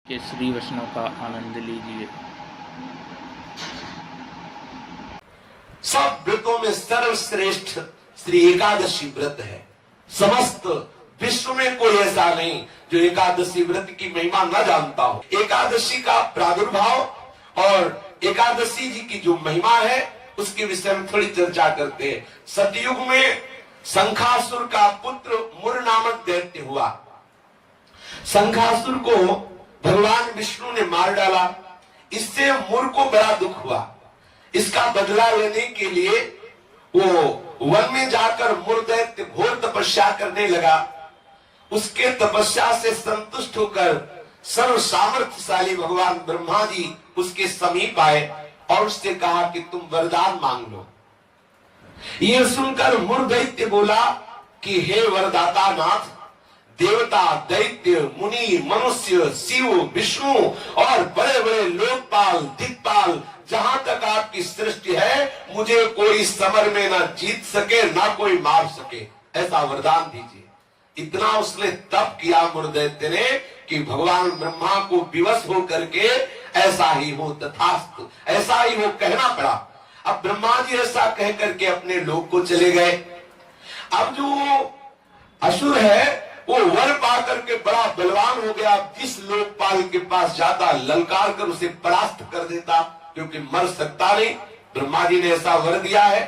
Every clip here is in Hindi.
के श्री वैष्णव का आनंद लीजिए। सब व्रतों में सर्वश्रेष्ठ श्री एकादशी व्रत है। समस्त विश्व में कोई ऐसा नहीं जो एकादशी व्रत की महिमा न जानता हो। एकादशी का प्रादुर्भाव और एकादशी जी की जो महिमा है उसके विषय में थोड़ी चर्चा करते हैं। सतयुग में शंखासुर का पुत्र मुर नामक दैत्य हुआ। शंखासुर को भगवान विष्णु ने मार डाला। इससे मुर को बड़ा दुख हुआ। इसका बदला लेने के लिए वो वन में जाकर मुर दैत्य घोर तपस्या करने लगा। उसके तपस्या से संतुष्ट होकर सर्व सामर्थ्यशाली भगवान ब्रह्मा जी उसके समीप आए और उससे कहा कि तुम वरदान मांग लो। ये सुनकर मुर दैत्य बोला कि हे वरदाता नाथ, देवता, दैत्य, मुनि, मनुष्य, शिव, विष्णु और बड़े बड़े लोकपाल, दिक्पाल, जहां तक आपकी सृष्टि है, मुझे कोई समर में ना जीत सके ना कोई मार सके, ऐसा वरदान दीजिए। इतना उसने तप किया मुर दैत्य ने कि भगवान ब्रह्मा को विवश हो करके ऐसा ही हो तथास्तु, ऐसा ही हो कहना पड़ा। अब ब्रह्मा जी ऐसा कह करके अपने लोक को चले गए। अब जो असुर है वो वर पा करके बड़ा बलवान हो गया। जिस लोकपाल के पास जाता ललकार कर उसे परास्त कर देता, क्योंकि मर सकता नहीं। ब्रह्मा जी ने ऐसा वर दिया है।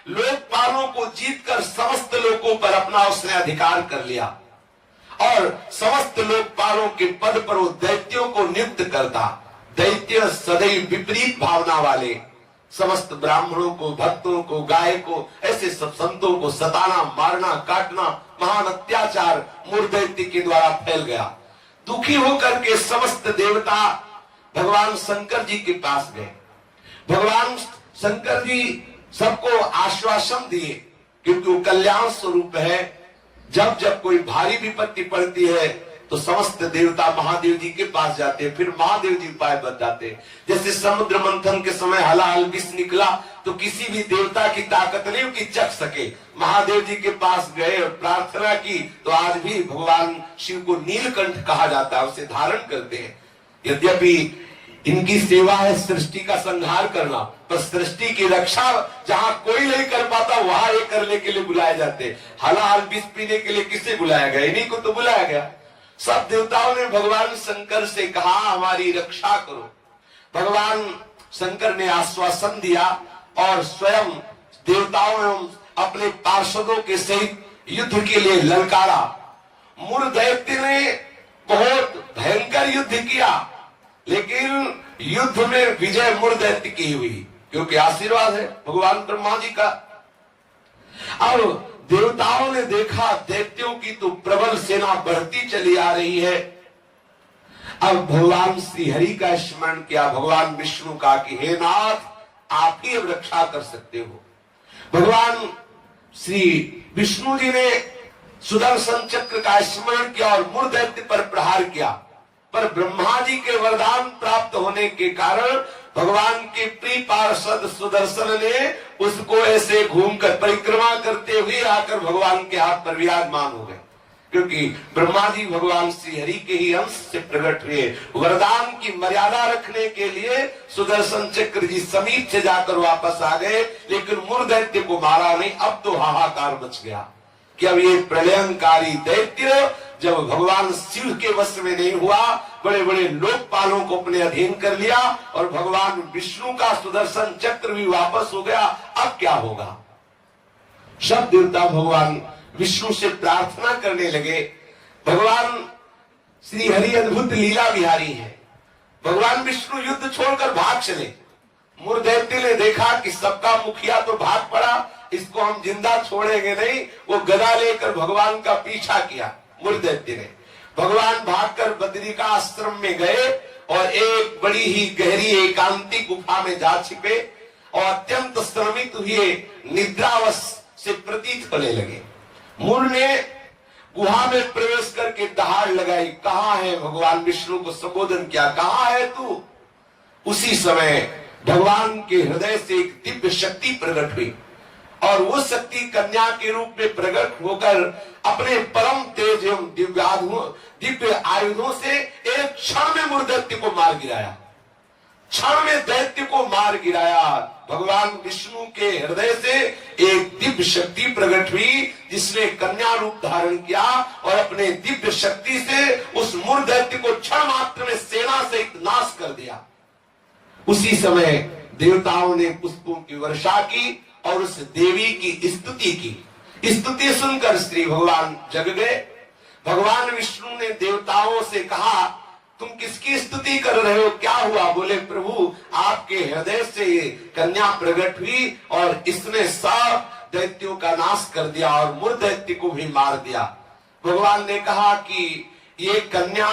लोकपालों को जीतकर समस्त लोकों पर अपना उसने अधिकार कर लिया और समस्त लोकपालों के पद पर वो दैत्यों को नियुक्त करता। दैत्य सदैव विपरीत भावना वाले समस्त ब्राह्मणों को, भक्तों को, गाय को, ऐसे सब संतों को सताना, मारना, काटना, महान अत्याचार मुर दैत्य के द्वारा फैल गया। दुखी होकर के समस्त देवता भगवान शंकर जी के पास गए। भगवान शंकर जी सबको आश्वासन दिए, क्योंकि वो कल्याण स्वरूप है। जब जब कोई भारी विपत्ति पड़ती है तो समस्त देवता महादेव जी के पास जाते हैं, फिर महादेव जी उपाय बताते हैं। जैसे समुद्र मंथन के समय हलाहल विष निकला तो किसी भी देवता की ताकत नहीं कि चख सके। महादेव जी के पास गए और प्रार्थना की तो आज भी भगवान शिव को नीलकंठ कहा जाता है, उसे धारण करते हैं। यद्यपि इनकी सेवा है सृष्टि का संहार करना, पर सृष्टि की रक्षा जहां कोई नहीं कर पाता वहां ये करने के लिए बुलाए जाते। हलाहल विष पीने के लिए किसे बुलाया गया? इन्हीं को तो बुलाया गया। सब देवताओं ने भगवान शंकर से कहा हमारी रक्षा करो। भगवान शंकर ने आश्वासन दिया और स्वयं देवताओं एवं अपने पार्षदों के सहित युद्ध के लिए ललकारा। मुर दैत्य ने बहुत भयंकर युद्ध किया, लेकिन युद्ध में विजय मुर दैत्य की हुई, क्योंकि आशीर्वाद है भगवान ब्रह्मा जी का। अब देवताओं ने देखा दैत्यों की तो प्रबल सेना बढ़ती चली आ रही है। अब भगवान श्री हरि का स्मरण किया, भगवान विष्णु का कि हे नाथ आप ही अब रक्षा कर सकते हो। भगवान श्री विष्णु जी ने सुदर्शन चक्र का स्मरण किया और मुर दैत्य पर प्रहार किया, पर ब्रह्मा जी के वरदान प्राप्त होने के कारण भगवान के प्रिय पार्षद सुदर्शन ने उसको ऐसे घूमकर परिक्रमा करते हुए आकर भगवान के हाथ पर विराजमान हो गए, क्योंकि ब्रह्मा जी भगवान श्री हरि के ही अंश से प्रकट हुए। वरदान की मर्यादा रखने के लिए सुदर्शन चक्र जी समीप से जाकर वापस आ गए, लेकिन मुर दैत्य को मारा नहीं। अब तो हाहाकार मच गया कि अब ये प्रलयंकारी दैत्य जब भगवान शिव के वश में नहीं हुआ, बड़े बड़े लोकपालों को अपने अधीन कर लिया और भगवान विष्णु का सुदर्शन चक्र भी वापस हो गया, अब क्या होगा? सब देवता भगवान विष्णु से प्रार्थना करने लगे। भगवान श्री हरि अद्भुत लीला विहारी है। भगवान विष्णु युद्ध छोड़कर भाग चले। मुर दैत्य ने देखा कि सबका मुखिया तो भाग पड़ा, इसको हम जिंदा छोड़ेंगे नहीं। वो गदा लेकर भगवान का पीछा किया। मुर दैत्य ने भगवान भागकर बद्री का आश्रम में गए और एक बड़ी ही गहरी एकांतिक गुफा में जा छिपे और अत्यंत श्रमित हुए निद्रावश से प्रतीत होने लगे। मुर ने गुहा में प्रवेश करके दहाड़ लगाई, कहाँ है? भगवान विष्णु को संबोधन किया, कहाँ है तू? उसी समय भगवान के हृदय से एक दिव्य शक्ति प्रकट हुई और वो शक्ति कन्या के रूप में प्रकट होकर अपने परम तेज एवं दिव्य आयुधों से एक क्षण में मूर्धत्य को मार गिराया, क्षण में दैत्य को मार गिराया। भगवान विष्णु के हृदय से एक दिव्य शक्ति प्रकट हुई जिसने कन्या रूप धारण किया और अपने दिव्य शक्ति से उस मूर्ख दैत्य को क्षण मात्र में सेना सहित नाश कर दिया। उसी समय देवताओं ने पुष्पों की वर्षा की और उस देवी की स्तुति की। स्तुति सुनकर श्री भगवान जग गए। भगवान विष्णु ने देवताओं से कहा, तुम किसकी स्तुति कर रहे हो, क्या हुआ? बोले, प्रभु आपके हृदय से ये कन्या प्रकट हुई और इसने सब दैत्यों का नाश कर दिया और मूर्ख दैत्य को भी मार दिया। भगवान ने कहा कि ये कन्या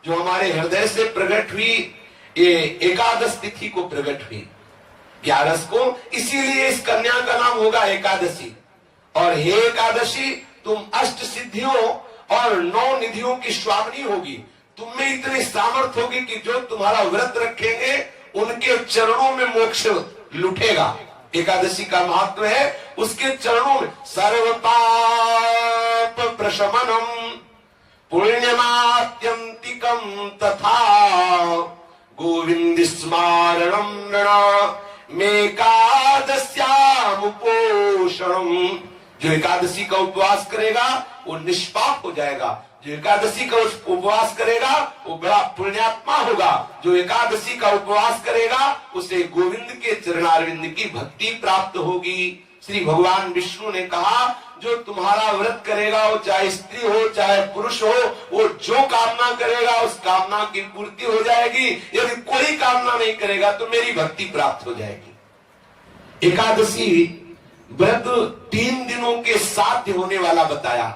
जो हमारे हृदय से प्रकट हुई, ये एकादश तिथि को प्रकट हुई, 11 को, इसीलिए इस कन्या का नाम होगा एकादशी। और हे एकादशी, तुम अष्ट सिद्धियों और 9 निधियों की स्वामिनी होगी। तुम में इतनी सामर्थ्य होगी कि जो तुम्हारा व्रत रखेंगे उनके चरणों में मोक्ष लुटेगा। एकादशी का महत्व है उसके चरणों में सर्व पाप प्रशमनम पुण्यमात्यंतिकम तथा गोविंद स्मारणम मेकादश्यामुपोषणम। जो एकादशी का उपवास करेगा वो निष्पाप हो जाएगा। जो एकादशी का उपवास करेगा वो बड़ा पुण्यात्मा होगा। जो एकादशी का उपवास करेगा उसे गोविंद के चरणारविंद की भक्ति प्राप्त होगी। श्री भगवान विष्णु ने कहा, जो तुम्हारा व्रत करेगा वो चाहे स्त्री हो चाहे पुरुष हो, वो जो कामना करेगा उस कामना की पूर्ति हो जाएगी। यदि कोई कामना नहीं करेगा तो मेरी भक्ति प्राप्त हो जाएगी। एकादशी व्रत 3 दिनों के साथ होने वाला बताया।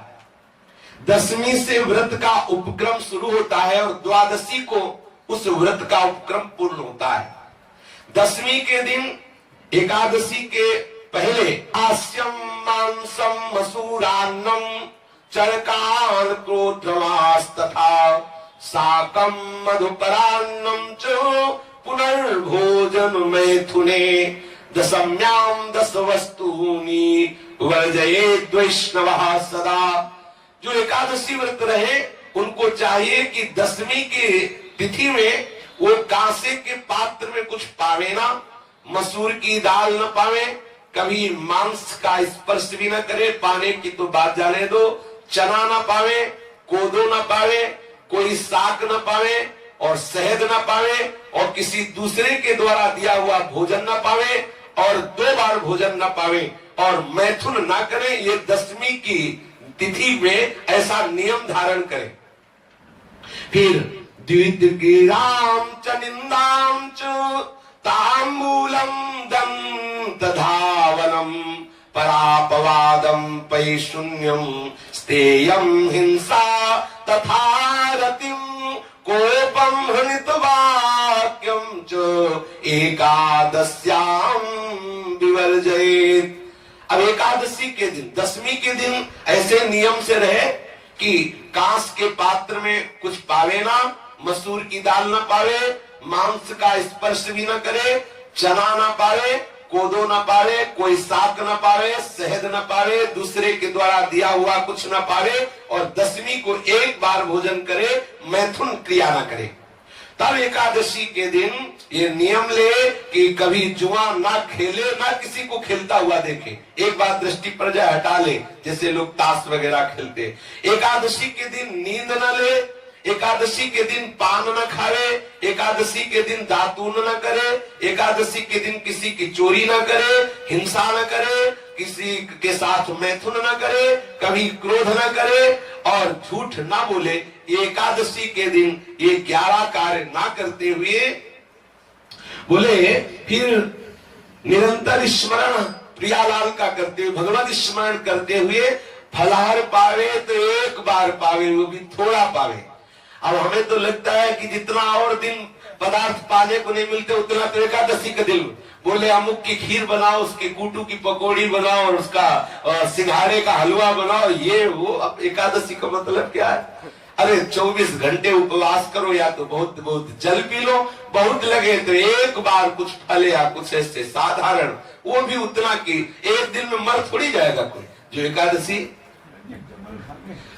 10वीं से व्रत का उपक्रम शुरू होता है और 12वीं को उस व्रत का उपक्रम पूर्ण होता है। 10वीं के दिन एकादशी के पहले आस्यम मांसम मसूरान्नम चरकान क्रोधमास तथा साकम मधुपरान्नम च पुनर्भोजन मैथुने दशम्याम 10 वस्तूनि वर्जयेत् वैष्णवः सदा। जो एकादशी व्रत रहे उनको चाहिए कि 10वीं की तिथि में वो कांसे के पात्र में कुछ पावे ना, मसूर की दाल न पावे, कभी मांस का स्पर्श भी न करे, पाने की तो बात जाने दो, चना न पावे, कोदो न पावे, कोई साग न पावे और शहद न पावे और किसी दूसरे के द्वारा दिया हुआ भोजन न पावे और 2 बार भोजन न पावे और मैथुन न करे। ये 10वीं की तिथि में ऐसा नियम धारण करें। फिर द्वितीयाम च निंदाम च तांबूलम दंत धावनम परापवादम पैशून्यम स्तेयम हिंसा तथा रतिम कोपम हृणित वाक्यम च एकादश्याम विवर्जयेत्। अब एकादशी के दिन 10वीं के दिन ऐसे नियम से रहे कि कांस के पात्र में कुछ पावे ना, मसूर की दाल न पावे, मांस का स्पर्श भी न करे, चना न पावे, कोदो न पावे, कोई साग न पावे, शहद न पावे, दूसरे के द्वारा दिया हुआ कुछ न पावे और 10वीं को 1 बार भोजन करे, मैथुन क्रिया न करे। तब एकादशी के दिन ये नियम ले कि कभी जुआ ना खेले, ना किसी को खेलता हुआ देखे। एक बात दृष्टि पर जाए हटा ले, जैसे लोग ताश वगैरह खेलते। एकादशी के दिन नींद न ले, एकादशी के दिन पान न खावे, एकादशी के दिन दातून न करे, एकादशी के दिन किसी की चोरी न करे, हिंसा न करे, किसी के साथ मैथुन न करे, कभी क्रोध न करे और झूठ ना बोले। एकादशी के दिन ये 11 कार्य ना करते हुए बोले, फिर निरंतर स्मरण प्रियालाल का करते हुए, भगवत स्मरण करते हुए फलाहार पावे तो 1 बार पावे, वो भी थोड़ा पावे। अब हमें तो लगता है कि जितना और दिन पदार्थ पाने को नहीं मिलते उतना तो एकादशी का दिन। बोले अमुक की खीर बनाओ, उसके कूटू की पकौड़ी बनाओ और उसका सिंघाड़े का हलवा बनाओ, ये वो। अब एकादशी का मतलब क्या है? अरे 24 घंटे उपवास करो या तो बहुत बहुत जल पी लो, बहुत लगे तो एक बार कुछ फल या कुछ ऐसे साधारण, वो भी उतना कि एक दिन में मर थोड़ी जाएगा कोई। जो एकादशी,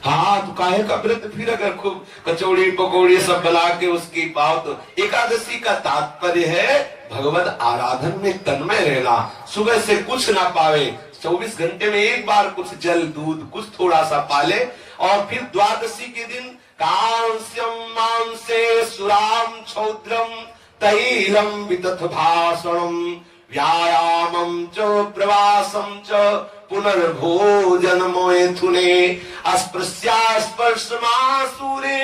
हाँ तो काहे का व्रत फिर अगर खूब कचौड़ी पकौड़ी सब बना के उसकी पाओ तो। एकादशी का तात्पर्य है भगवत आराधन में तन्मय रहना। सुबह से कुछ ना पावे, 24 घंटे में एक बार कुछ जल दूध कुछ थोड़ा सा पाले, और फिर द्वादशी के दिन कांस्यम मांसे सुराम क्षौद्रम तैलम वितथ भाषणम व्यायामम च प्रवासम च पुनर्भोजन मैथुने अस्पृश्यास्पर्शमासूरे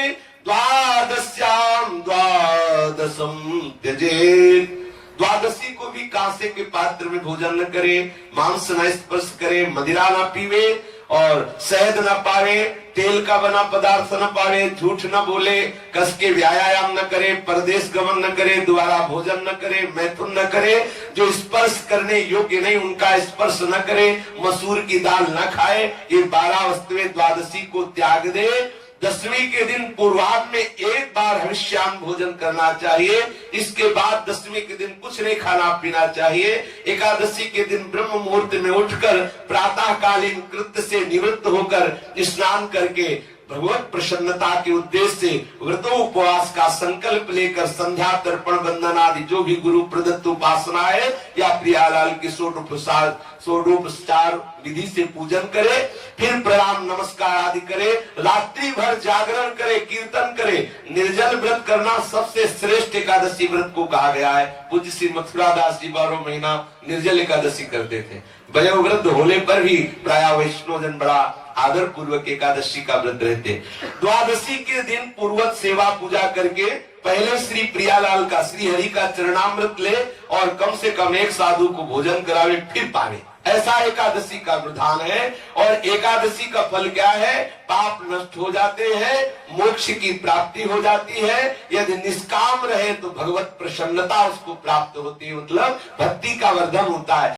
द्वादश्याम द्वादशम त्यजेत्। द्वादशी को भी कांसे के पात्र में भोजन न करे, मांस न स्पर्श करे, मदिरा न पीवे और शहद न पावे, तेल का बना पदार्थ न पावे, झूठ न बोले, कस के व्यायाम न करे, परदेश गमन न करे, दोबारा भोजन न करे, मैथुन न करे, जो स्पर्श करने योग्य नहीं उनका स्पर्श न करे, मसूर की दाल न खाए। ये 12 वस्तुएं द्वादशी को त्याग दे। दसवीं के दिन पूर्वाह्न में एक बार हविष्यान्न भोजन करना चाहिए। इसके बाद दसवीं के दिन कुछ नहीं खाना पीना चाहिए। एकादशी के दिन ब्रह्म मुहूर्त में उठकर प्रातःकालीन कृत्य से निवृत्त होकर स्नान करके भगवत प्रसन्नता के उद्देश्य से व्रतोपवास का संकल्प लेकर संध्या तर्पण वंदन आदि जो भी गुरु प्रदत्त उपासना है या प्रियालाल की षोडोपचार विधि से पूजन करे, फिर प्रणाम नमस्कार आदि करे, रात्रि भर जागरण करे, कीर्तन करे। निर्जल व्रत करना सबसे श्रेष्ठ एकादशी व्रत को कहा गया है। पूज्य श्री मथुरा दास जी 12 महीना निर्जल एकादशी करते थे। वयोवृद्ध होने पर भी प्राय वैष्णव जन बड़ा आदर पूर्वक एकादशी का व्रत रहते। द्वादशी के दिन पूर्वत सेवा पूजा करके पहले श्री प्रियालाल का श्री हरि का चरणामृत ले और कम से कम एक साधु को भोजन करावे फिर पावे। ऐसा एकादशी का विधान है। और एकादशी का फल क्या है? पाप नष्ट हो जाते हैं, मोक्ष की प्राप्ति हो जाती है। यदि निष्काम रहे तो भगवत प्रसन्नता उसको प्राप्त होती है, मतलब भक्ति का वर्धन होता है।